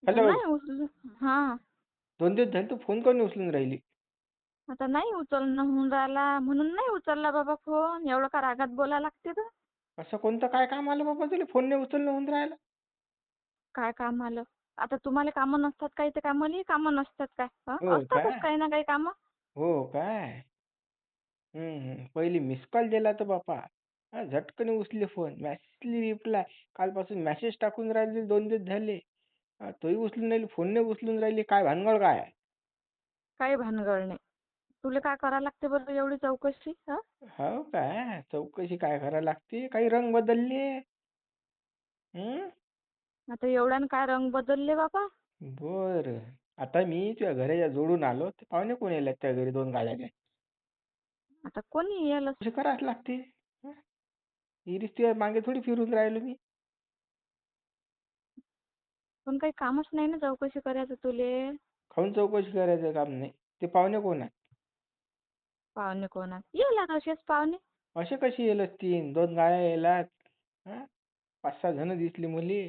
Hello. नाही उचलू. हा. 2 दिवस झाले तू फोन काऊन नाही उचलून राहिली? आता नाही उचलणं होऊन राहिला म्हणून नाही उचलला बाबा फोन. एवढं का रागात बोला लागते तर? असं कोणतं काय काम आलं बाबा तुला फोन नाही उचलणं होऊन राहिला? काय काम आलं? आता तुम्हाला कामं नसतात काही तर काय मलाही कामं नसतात काय? हो असतातच काय? काही ना काही कामं. हो काय? पहिली मिस कॉल दिला तर बापा झटकन उचलले फोन. मेसेजली रिप्लाय. कालपासून मेसेज टाकून राहिले 2 दिवस झाले. तोही उचलून राहिली, फोन नाही उचलून राहिली. काय भानगड काय? काही भानगड नाही. तुला काय करावं लागते बरं एवढी चौकशी? हो काय? चौकशी काय करायला लागते? काही रंग बदलले? हं? आता एवढ्यानं काय रंग बदलले बाबा? बरं. आता मी तुझ्या घराच्या जोडून आलो. ते पाहुणे कोण येतात त्या घरी 2 गाड्याने. आता कोणी येईल? तसे करावंच लागते. हं? इरीस तुझ्या मागे थोडी फिरून राहिलो मी. पण काही कामच नाही ना चौकशी करायचं तुले. खाऊन चौकशी करायचं काम नाही. ते पाहुणे कोण आहे? पाहुणे कोण आहे? येईल आता असेच पाहुणे. असे कसे येल असतील? 2 गाड्या येतात. 5-6 जण दिसली मुली.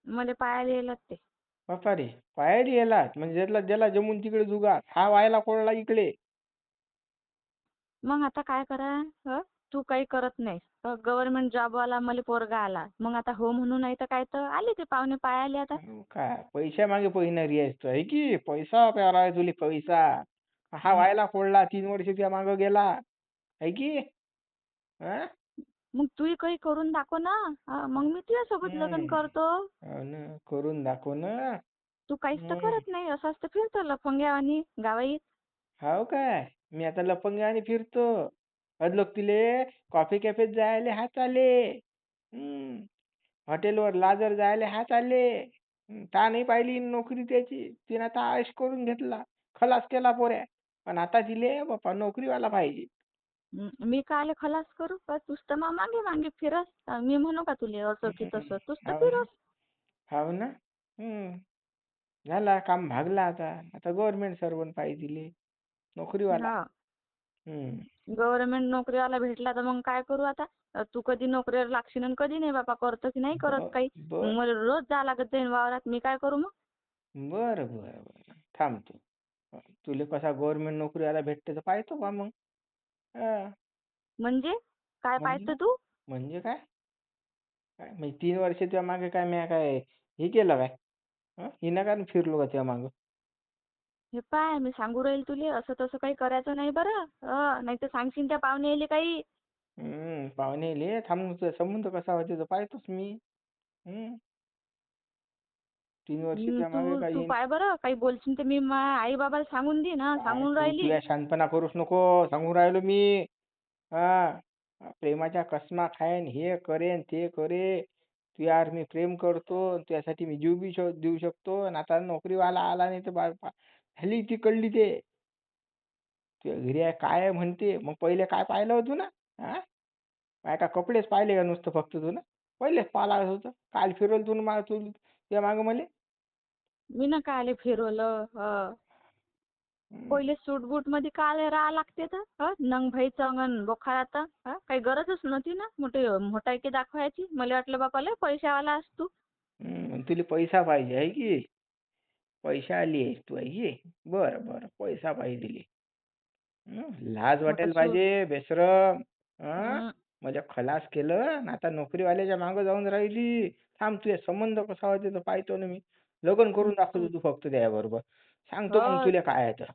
मला पाहायला येईल ते. बापा रे, पायाडी येतात म्हणजे ज्याला ज्याला जमून तिकडे जुगार. हा व्हायला कोळला इकडे. मग आता काय करा? तू काही करत नाहीस. गव्हर्नमेंट जॉबवाला मला पोरगा आला. मग आता हो म्हणून नाही तर काय तर आले ते पाहुणे पाहायला आता. काय पैशा मागे पहिणारी आहेस तू, आहे की? पैसा प्यारा आहे तुले पैसा. हा हं. व्हायला कोळला 3 वर्ष त्या मागं गेला. आहे की? हं? मग तूही काही करून दाखव ना. मग मी तुझ्यासोबत लग्न करतो. हो ना, करून दाखव ना. तू काहीच तर करत नाही. असंच तर फिरतो लफंग्यावानी गावाईत. हाव काय? मी आता लफंग्यावानी फिरतो. अदलोक तिले कॉफी कॅफेत जायले हात आले. हॉटेलवर लाजर जायले हात आले. ता नाही पाहिली नोकरी त्याची. तिनं आता आयश करून घेतला. खलास केला पोऱ्या. पण आता तिले बाप्पा नोकरीवाला पाहिजे. मी कायले खलास करू? तूच तर मग मागे मागे फिरस. मी म्हणू का तुले असं की तसं? तूच तर हाव ना. फिरस. हाव ना. झाला काम भागला आता. आता गव्हर्नमेंट सर्वंट पाहिजे तिले. नोकरीवाला. हा. हं. गव्हर्नमेंट नोकरीवाला भेटला तर मग काय करू आता? तू कधी नोकरीवर लागशील आणि कधी नाही बाबा. करतो की नाही करत काही. मग बर मला रोज जावं लागत जाईल वावरात. मी काय करू मग? बरं बरं बरं थांब तू. तुले कसा गव्हर्नमेंट नोकरीवाला भेटते तर पाहतो बा मग. हं. म्हणजे काय म्हणजे पाहतो तू? म्हणजे काय? काय म्हणजे 3 वर्ष तुझ्या मागे काय मी काय हे केलं काय? विनाकारण फिरलो का तुझ्या मागं? हे पाय मी सांगू राहील तुले असं तसं काही करायचं नाही बरं. नाही तर सांगशील त्या पाहुणे काही. पाहुणे आले. थांब तुझा संबंध कसा होते तर पाहतोच मी. 3 वर्ष तुझ्या मागे तू तू काही पाय बरं काही बोलशील तर मी आई बाबाला सांगून देईन. काय सांगून तू राहिली. तुझ्या शहाणपणा करूच नको. सांगून राहिलो मी. हा. प्रेमाच्या कसमा खाईन, हे करेन, ते करे. तुझ्यावर मी प्रेम करतो. तुझ्यासाठी मी जीव बी देऊ शकतो. आणि आता नोकरीवाला आला नाही तर झाली ती कळली ते. तुझ्या घरी आहे काय आहे म्हणते. मग पहिले काय पाहिलं होतं ना? काय का कपडेच पाहिले का नुसतं फक्त तू ना? पहिलेच पाहा लागत होतं. काल फिरवलं तू तुझ्या मागं मले. मी ना कायले फिरवलं. पहिले सूट बूट मध्ये काय राहा लागते तर नंग भाईचं अंगण बोखारात. काही गरजच नव्हती ना मोठायकी दाखवायची. मला वाटलं बापा लय पैशावाला आहेस तू. तुला पैसा पाहिजे आहे की? पैसा आली आहेस तू आहे की? बरं बरं पैसा पाहिजे तिले. लाज मग वाटायला सूट. पाहिजे बेशरम. हं. म्हणजे खलास केलं आणि आता नोकरीवाल्याच्या मागं जाऊन राहिली. थांब तुझे संबंध कसा होते तर पाहतो ना मी. लग्न करून दाखवतो तू. तू फक्त त्याबरोबर. सांगतो मग हो. तुला काय आहे तर.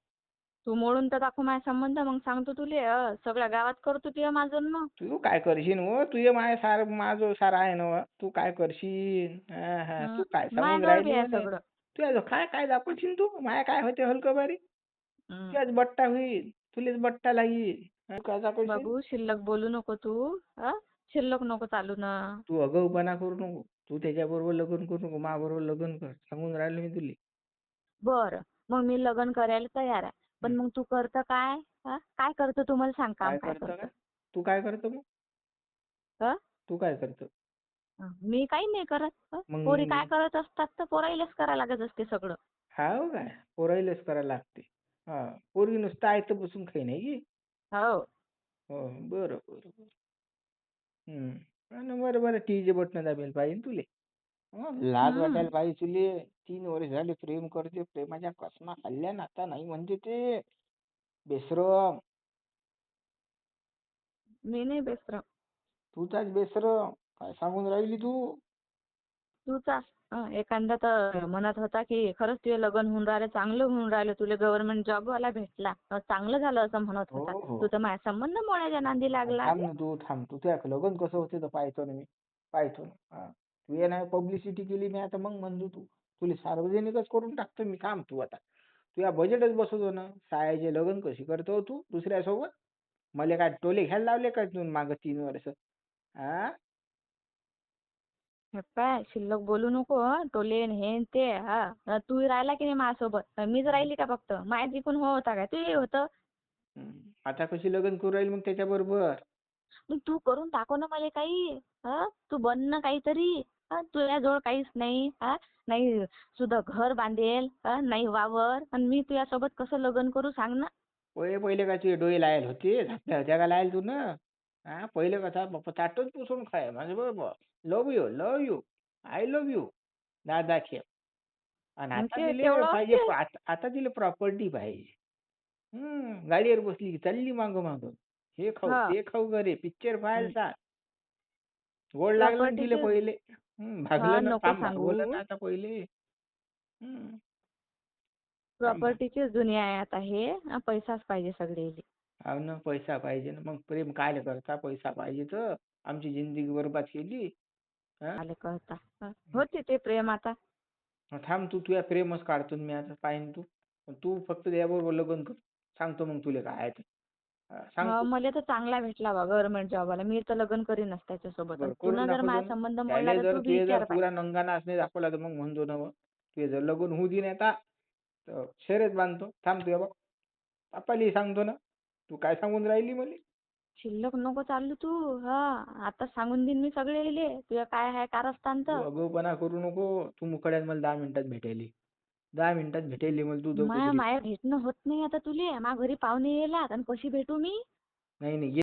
तू मोडून तर दाखव माझा संबंध मग सांगतो तुले. सगळ्या गावात करतो तुझ्या माझं मग. तू काय करशील हो? तुझे माझं सारं आहे ना. तू काय करशील? तू काय सांगून माझ्याजवळ बी राहिली आहे म्हणे. सगळं. तुझ्या काय काय दाखवशील तू? माया काय होते हलकं बारी? हं. तुझ्याच बट्टा होईल. तुलेच बट्टा लागील. काय दाखवशील? बाबू शिल्लक बोलू नको तू. शिल्लक नको चालू ना. तू आगाऊपणा करू नको. तू त्याच्याबरोबर लग्न करू नको. माझ्याबरोबर लग्न कर. सांगून राहिलो मी तुले. बरं. मग मी लग्न करायला तयार आहे. हं. पण मग तू करतं काय? काय करतं तू मला सांग काम काय काय करतं करतं? काय? तू काय करतो मग? हं? तू काय करतो? मी काही नाही करत. पोरी काय मग करत असतात तर पोराईलाच करायला लागत असते सगळं. हाव काय? पोरायलाच करायला लागते. पोरगी नुसतं आयतं बसून खाईन आहे की? हो. हो. बरं, बरं, बरं. बरं बरं टीव्हीचे बटणं दाबेल पाहिजे तुले. लाज हम्म. वाटायला पाहिजे तुले. 3 वर्ष झाले प्रेम करते, प्रेमाच्या कसमा खाल्ल्या ना आता नाही म्हणते ते. बेशरम. मी नाही बेसरम. तूच आहेस बेशरम. काय सांगून राहिली तू? तूच आहेस. एखादा तर म्हणत होता की खरंच तुझे लग्न होऊन राहिलं, चांगलं होऊन राहिलं, तुला गव्हर्नमेंट जॉब वाला भेटला, चांगलं झालं असं म्हणत हो होता. हो. तू तर माझ्या संबंध मोडायच्या नांदी लागला थांब बे. ना तू, थांब तू. तुझ्या लग्न कसं होते तर पाहतो ना मी. पाहतो ना. तू ये नाही पब्लिसिटी केली मी आता मग म्हणतो तू. तुला सार्वजनिकच करून टाकतो मी. थांब तू आता. तुझ्या बजेटच बसवतो ना. सायाचे लग्न कशी करतो तू दुसऱ्यासोबत? मला काय टोले घ्यायला लावले काय तू मागं 3 वर्ष? हा? हे पाय शिल्लक बोलू नको हं. टोले न हे न ते तू राहिला की नाही माझ्यासोबत, मीच राहिली का फक्त? माझ्या जिकून हो होता काय? तू होतं. आता कशी लग्न करू राहील मग त्याच्याबरोबर? मग तू करून दाखव ना मला काही. तू बन ना काहीतरी. तुझ्याजवळ काहीच नाही. नाही सुद्धा घर बांधेल, नाही वावर, आणि मी तुझ्यासोबत कसं लग्न करू सांग ना. पहिले काय तुझे डोळे लायल होते? झाकल्या होत्या का लायल तू ना? पहिले कसा बाप्पा ताटच पुसून खाय माझं बरोबर. Love you, love you, I love you. दादा खेळ. आणि मग आता ते तिले तेवढं पाहिजे, असते. आता तिले प्रॉपर्टी पाहिजे. गाडीवर बसली की चालली मागं मागं. हे खाऊ हा. ते खाऊ घरी पिक्चर पाहायला चाल. गोड लागलं ना तिले प्रॉपर्टीचे. पहिले. भागलं ना, नको काम सांगू. भागवलं ना आता पहिले. हम्म. थांब. प्रॉपर्टीचीच दुनिया आहे आता हे. पैसाच पाहिजे सगळेले. हाव ना, पैसा पाहिजे ना. मग प्रेम कायले करता? पैसा पाहिजे तर. आमची जिंदगी बरबाद केली. हा? आले कळता. होते ते प्रेम आता. थांब तू. तुझ्या प्रेमच काढतो ना मी आता. पाहीन तू. तू फक्त त्याबरोबर लग्न कर. सांगतो मग तुला काय आहे ते. सांगतो. मला तर चांगला भेटला बा गव्हर्नमेंट जॉबवाला. मी तर लग्न करीनच त्याच्यासोबत. आणि बरं करून तुला जर दाखवतो माझा ना. संबंध मोडला त्याले तर जर तू बी तुझे जर विचार पाय. पुरा नंगाना असणे दाखवला तर मग म्हणतो ना. तुझे जर लग्न होऊ दे नाही आता तर शर्यत बांधतो. थांब तुझ्या बाप. बापालाही सांगतो ना. तू काय सांगून राहिली मला? शिल्लक नको चालू तू. आता सांगून देईन मी सगळेले तुझं काय आहे कारस्थान तू तर. आगाऊपणा करू नको. तू मुकाट्यात मला 10 मिनिटात भेटायली. 10 मिनिटात भेटायली मला तू माया घरी. माया भेटणं होत नाही आता तुले. माझ्या घरी पाहुणे येतात आणि कशी भेटू मी? नाही नाही.